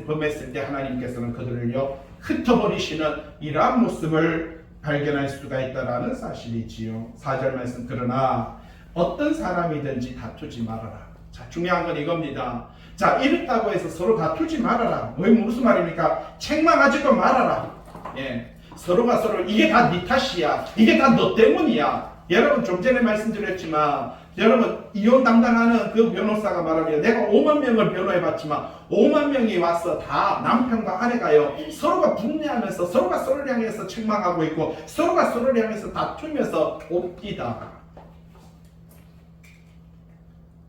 범했을 때 하나님께서는 그들을요 흩어버리시는 이러한 모습을 발견할 수가 있다라는 사실이지요. 4절 말씀 그러나 어떤 사람이든지 다투지 말아라. 자, 중요한 건 이겁니다. 자, 이렇다고 해서 서로 다투지 말아라. 왜 무슨 말입니까? 책망하지도 말아라. 예, 서로가 서로 이게 다 네 탓이야. 이게 다 너 때문이야. 여러분 좀 전에 말씀드렸지만 여러분 이혼 담당하는 그 변호사가 말합니다. 내가 5만 명을 변호해봤지만 5만 명이 와서 다 남편과 아내가요 서로가 분내하면서 서로가 서로를 향해서 책망하고 있고 서로가 서로를 향해서 다투면서 옵디다.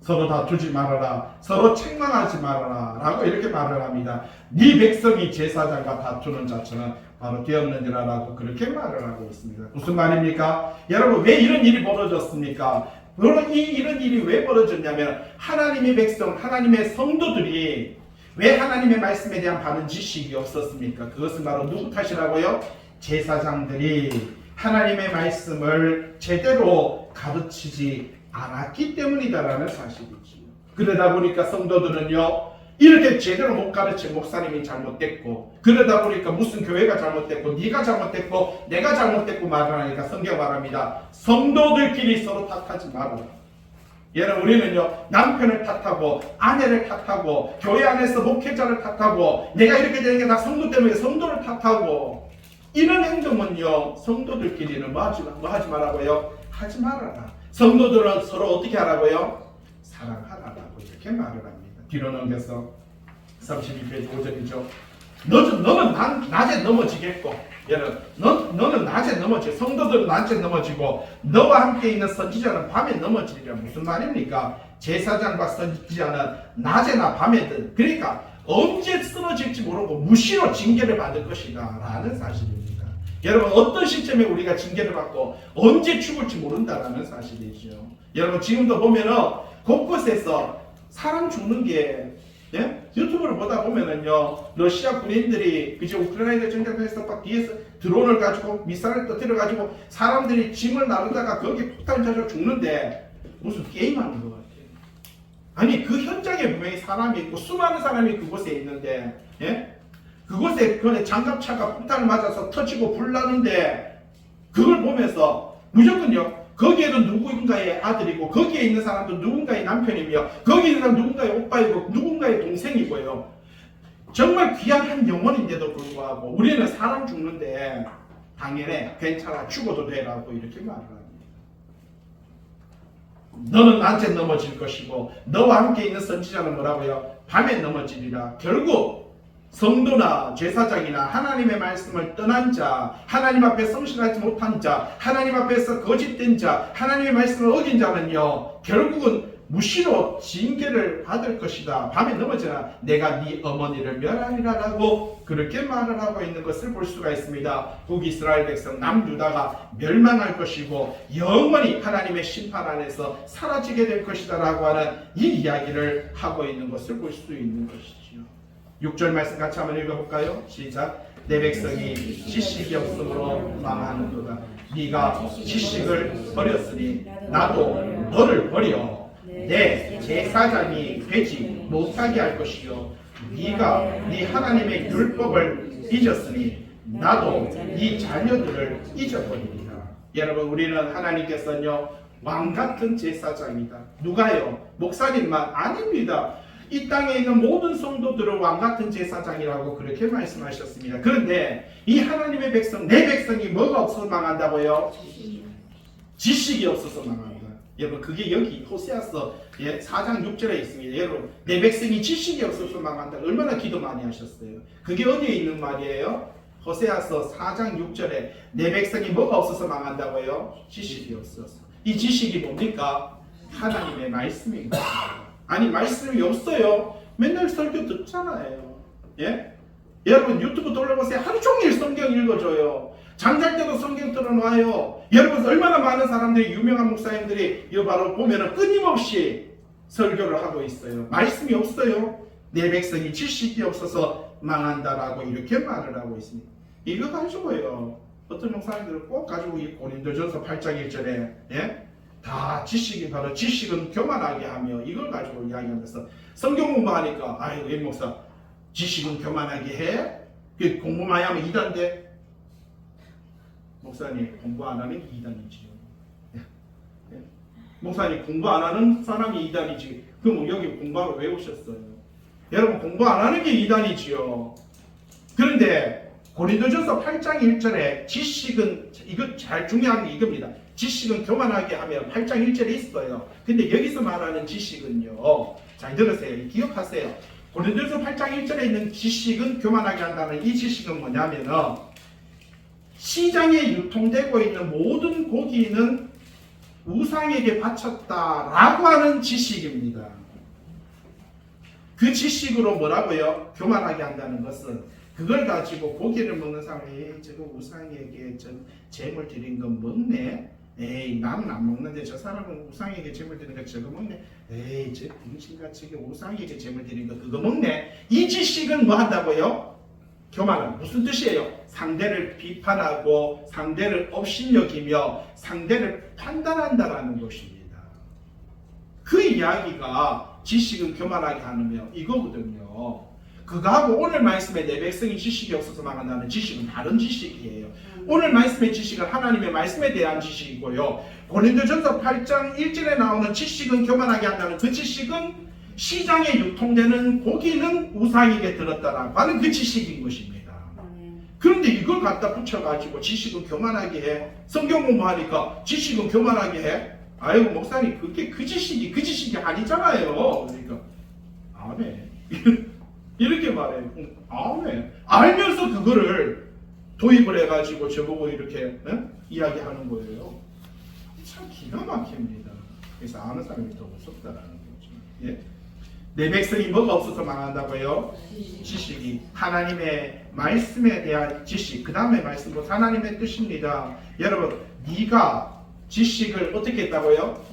서로 다투지 말아라. 서로 책망하지 말아라. 라고 이렇게 말을 합니다. 네 백성이 제사장과 다투는 자처럼 바로 되었느니라 라고 그렇게 말을 하고 있습니다. 무슨 말입니까? 여러분 왜 이런 일이 벌어졌습니까? 이런 일이 왜 벌어졌냐면 하나님의 백성, 하나님의 성도들이 왜 하나님의 말씀에 대한 바른 지식이 없었습니까? 그것은 바로 누구 탓이라고요? 제사장들이 하나님의 말씀을 제대로 가르치지 않았기 때문이다라는 사실이지요. 그러다 보니까 성도들은요 이렇게 제대로 못 가르친 목사님이 잘못됐고 그러다 보니까 무슨 교회가 잘못됐고 네가 잘못됐고 내가 잘못됐고 말을 하니까 성경 말합니다. 성도들끼리 서로 탓하지 말아라. 여러분 우리는요 남편을 탓하고 아내를 탓하고 교회 안에서 목회자를 탓하고 내가 이렇게 되는 게 다 성도 때문에 성도를 탓하고 이런 행동은요 성도들끼리는 뭐 하지 말라고요? 하지 말아라. 성도들은 서로 어떻게 하라고요? 사랑하라고 이렇게 말을 합니다. 뒤로 넘겨서 32페이지 5절이죠. 너는 낮에 넘어지겠고 여러분 너는 낮에 넘어지고 성도들은 낮에 넘어지고 너와 함께 있는 선지자는 밤에 넘어지리라. 무슨 말입니까? 제사장과 선지자는 낮에나 밤에든 그러니까 언제 쓰러질지 모르고 무시로 징계를 받을 것이다 라는 사실입니다. 여러분 어떤 시점에 우리가 징계를 받고 언제 죽을지 모른다라는 사실이죠. 여러분 지금도 보면은 곳곳에서 사람 죽는 게 유튜브를 보다 보면은요 러시아 군인들이 그저 우크라이나 전쟁에서 막 뒤에서 드론을 가지고 미사일을 터뜨려 가지고 사람들이 짐을 나르다가 거기에 폭탄을 쳐서 죽는데 무슨 게임하는 것 같아요. 아니 그 현장에 분명히 사람이 있고 수많은 사람이 그곳에 있는데 그곳에 그 장갑차가 폭탄을 맞아서 터지고 불나는데 그걸 보면서 무조건요 거기에도 누군가의 아들이고 거기에 있는 사람도 누군가의 남편이며 거기에 있는 사람 누군가의 오빠이고 누군가의 동생이고요 정말 귀한 한 영혼인데도 불구하고 우리는 사람 죽는데 당연히 괜찮아 죽어도 되라고 이렇게 말을 합니다. 너는 낮에 넘어질 것이고 너와 함께 있는 선지자는 뭐라고요? 밤에 넘어지리라. 결국 성도나 제사장이나 하나님의 말씀을 떠난 자, 하나님 앞에 성실하지 못한 자, 하나님 앞에서 거짓된 자, 하나님의 말씀을 어긴 자는요 결국은 무시로 징계를 받을 것이다. 밤에 넘어지라 내가 네 어머니를 멸하리라 라고 그렇게 말을 하고 있는 것을 볼 수가 있습니다. 북이스라엘 백성 남유다가 멸망할 것이고 영원히 하나님의 심판 안에서 사라지게 될 것이다 라고 하는 이 이야기를 하고 있는 것을 볼 수 있는 것이지요. 6절 말씀 같이 한번 읽어볼까요? 시작. 내 백성이 지식이 없으므로 망하는도다. 네가 지식을 버렸으니 나도 너를 버려 내 제사장이 되지 못하게 할 것이요 네가 네 하나님의 율법을 잊었으니 나도 네 자녀들을 잊어버리리라. 여러분 우리는 하나님께서는요 왕같은 제사장이다. 누가요? 목사님만? 아닙니다. 이 땅에 있는 모든 성도들은 왕같은 제사장이라고 그렇게 말씀하셨습니다. 그런데 이 하나님의 백성, 내 백성이 뭐가 없어서 망한다고요? 지식이 없어서 망한다. 여러분 그게 여기 호세아서 4장 6절에 있습니다. 여러분 내 백성이 지식이 없어서 망한다. 얼마나 기도 많이 하셨어요. 그게 어디에 있는 말이에요? 호세아서 4장 6절에 내 백성이 뭐가 없어서 망한다고요? 지식이 없어서. 이 지식이 뭡니까? 하나님의 말씀입니다. 아니 말씀이 없어요. 맨날 설교 듣잖아요. 예? 여러분 유튜브 돌려보세요. 하루 종일 성경 읽어줘요. 잠잘 때도 성경 틀어놔요. 여러분 얼마나 많은 사람들이 유명한 목사님들이 이거 바로 보면은 끊임없이 설교를 하고 있어요. 말씀이 없어요. 내 백성이 지식이 없어서 망한다라고 이렇게 말을 하고 있습니다. 이거 가지고요. 어떤 목사님들은 꼭 가지고 이 고린도전서 8장 1절에 다 지식이 바로 지식은 교만하게 하며 이걸 가지고 이야기하면서 성경 공부하니까 아이고 이 목사 지식은 교만하게 해? 그 공부 많이 하면 이단데 목사님 공부 안 하는 게 이단이지요. 목사님 공부 안 하는 사람이 이단이지. 그럼 여기 공부하러 왜 오셨어요? 여러분 공부 안 하는 게 이단이지요. 그런데 고린도전서 8장 1절에 지식은 이거 잘 중요한 게 이겁니다. 지식은 교만하게 하면 8장 1절에 있어요. 근데 여기서 말하는 지식은요. 잘 들으세요. 기억하세요. 고린도전서 8장 1절에 있는 지식은 교만하게 한다는 이 지식은 뭐냐면은 시장에 유통되고 있는 모든 고기는 우상에게 바쳤다라고 하는 지식입니다. 그 지식으로 뭐라고요? 교만하게 한다는 것은 그걸 가지고 고기를 먹는 사람이 저거 우상에게 제물 드린 건 먹네. 에이 나는 안 먹는데 저 사람은 우상에게 제물 드린 거 저거 먹네. 에이 저 병신같이 우상에게 제물 드린 거 그거 먹네. 이 지식은 뭐 한다고요? 교만은 무슨 뜻이에요? 상대를 비판하고 상대를 업신여기며 상대를 판단한다라는 것입니다. 그 이야기가 지식은 교만하게 하며 이거거든요. 그거하고 오늘 말씀에 내 백성이 지식이 없어서 망한다는 지식은 다른 지식이에요. 오늘 말씀의 지식은 하나님의 말씀에 대한 지식이고요. 고린도전서 8장 1절에 나오는 지식은 교만하게 한다는 그 지식은 시장에 유통되는 고기는 우상에게 들었다라고 하는 그 지식인 것입니다. 그런데 이걸 갖다 붙여가지고 지식은 교만하게 해. 성경 공부하니까 지식은 교만하게 해. 아이고 목사님 그게 그 지식이 아니잖아요. 그러니까 아멘. 이렇게 말해요. 아멘. 알면서 그거를 도입을 해가지고 저보고 이렇게 이야기하는 거예요. 참 기가 막힙니다. 그래서 아는 사람이 더 무섭다라는 거죠. 예? 내 백성이 뭐가 없어서 망한다고요? 지식이. 하나님의 말씀에 대한 지식. 그 다음에 말씀은 하나님의 뜻입니다. 여러분 네가 지식을 어떻게 했다고요?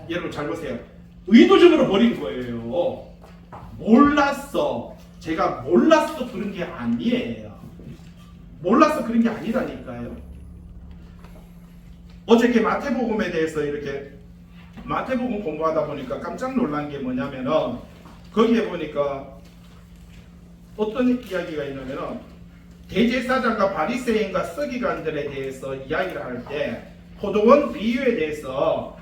여러분 잘 보세요. 의도적으로 버린 거예요. 몰랐어. 제가 몰랐어 그런 게 아니에요. 몰랐어 그런 게 아니라니까요. 어저께 마태복음에 대해서 이렇게 마태복음 공부하다 보니까 깜짝 놀란 게 뭐냐면은 거기에 보니까 어떤 이야기가 있냐면은 대제사장과 바리새인과 서기관들에 대해서 이야기를 할 때 포도원 비유에 대해서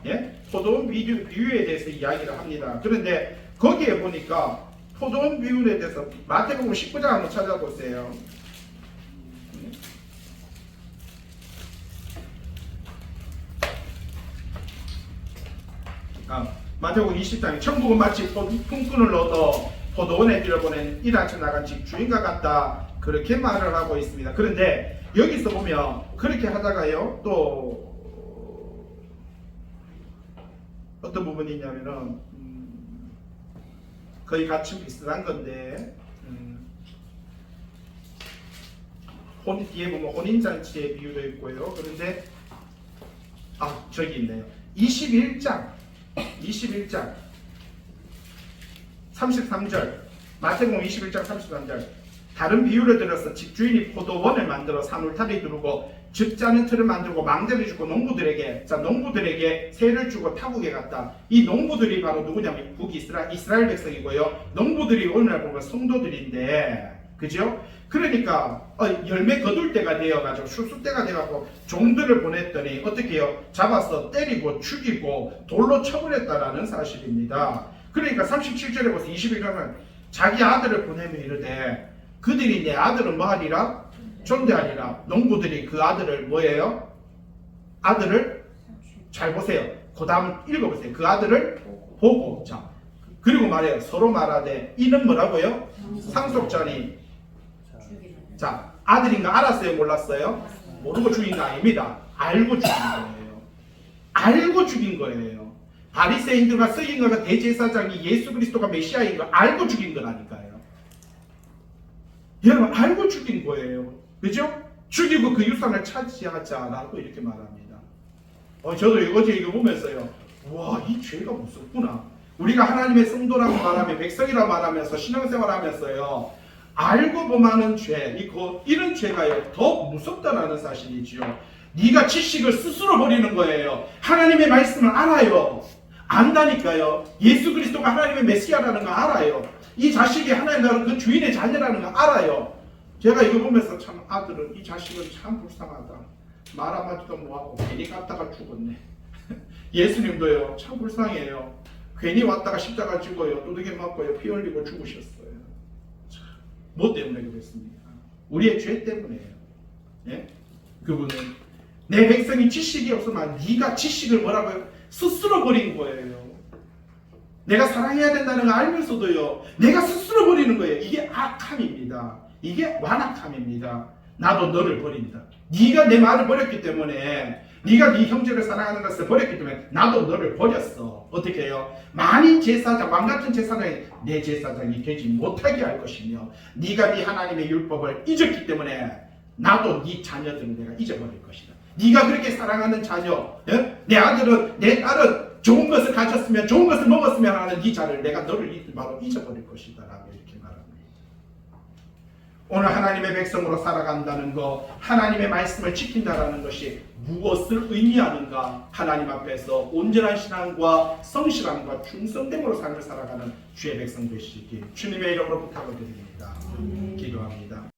포도원 비유에 대해서 이야기를 합니다. 그런데 거기에 보니까 포도원 비유에 대해서 마태복음 19장 한번 찾아보세요. 마태복음 20장에 천국은 마치 품꾼을 얻어 포도원에 들여보낸 일하쳐 나간 집주인과 같다 그렇게 말을 하고 있습니다. 그런데 여기서 보면 그렇게 하다가요 또 어떤 부분이 있냐면은 거의 같이 비슷한 건데 뒤에 보면 혼인잔치의 비유도 있고요. 그런데 저기 있네요. 21장 33절 마태복음 21장 33절 다른 비유를 들어서 집주인이 포도원을 만들어 산울타리 두르고 즙자는 틀을 만들고 망대를 주고 농부들에게 세를 주고 타국에 갔다. 이 농부들이 바로 누구냐면 북이스라엘 백성이고요. 농부들이 오늘날 보면 성도들인데 그죠? 그러니까 열매 거둘 때가 되어가지고 수수 때가 돼가지고 종들을 보냈더니 어떻게 해요? 잡아서 때리고 죽이고 돌로 쳐버렸다라는 사실입니다. 그러니까 37절에 보세요. 21절은 자기 아들을 보내며 이르되 그들이 내 아들은 뭐 하리라? 존대하리라. 농부들이 그 아들을 뭐예요? 아들을 잘 보세요. 그 다음 읽어보세요. 그 아들을 보고 자 그리고 말해요. 서로 말하되 이는 뭐라고요? 상속자니. 자 아들인가 알았어요? 몰랐어요? 모르고 죽인 거 아닙니다. 알고 죽인 거예요. 알고 죽인 거예요. 바리새인들과 서기관과 대제사장이 예수 그리스도가 메시아인 걸 알고 죽인 거라니까요. 여러분 알고 죽인 거예요. 그죠? 죽이고 그 유산을 차지하자라고 이렇게 말합니다. 저도 어제 이거 보면서요. 와, 이 죄가 무섭구나. 우리가 하나님의 성도라고 말하며 백성이라고 말하면서 신앙생활하면서요. 알고 범하는 죄, 이런 죄가요. 더 무섭다라는 사실이지요. 네가 지식을 스스로 버리는 거예요. 하나님의 말씀을 알아요. 안다니까요. 예수 그리스도가 하나님의 메시아라는 거 알아요. 이 자식이 하나님의 그 주인의 자녀라는 거 알아요. 제가 이거 보면서 참 이 자식은 참 불쌍하다. 말 한마디도 뭐하고 괜히 갔다가 죽었네. 예수님도요 참 불쌍해요. 괜히 왔다가 십자가 죽어요. 두들겨 맞고요. 피 흘리고 죽으셨어요. 참, 뭐 때문에 그랬습니까? 우리의 죄 때문에요. 예? 그분은 내 백성이 지식이 없으면 네가 지식을 뭐라고요? 스스로 버린 거예요. 내가 사랑해야 된다는 거 알면서도요 내가 스스로 버리는 거예요. 이게 악함입니다. 이게 완악함입니다. 나도 너를 버린다. 네가 내 말을 버렸기 때문에 네가 네 형제를 사랑하는 것을 버렸기 때문에 나도 너를 버렸어. 어떻게 해요? 만인 제사장, 왕같은 제사장이 내 제사장이 되지 못하게 할 것이며 네가 네 하나님의 율법을 잊었기 때문에 나도 네 자녀들을 내가 잊어버릴 것이다. 네가 그렇게 사랑하는 자녀, 내 아들은 내 딸은 좋은 것을 가졌으면 좋은 것을 먹었으면 하는 네 자를 내가 너를 바로 잊어버릴 것이다 라고 이렇게 말합니다. 오늘 하나님의 백성으로 살아간다는 것, 하나님의 말씀을 지킨다라는 것이 무엇을 의미하는가? 하나님 앞에서 온전한 신앙과 성실함과 충성됨으로 삶을 살아가는 주의 백성 되시기 주님의 이름으로 부탁을 드립니다. 기도합니다.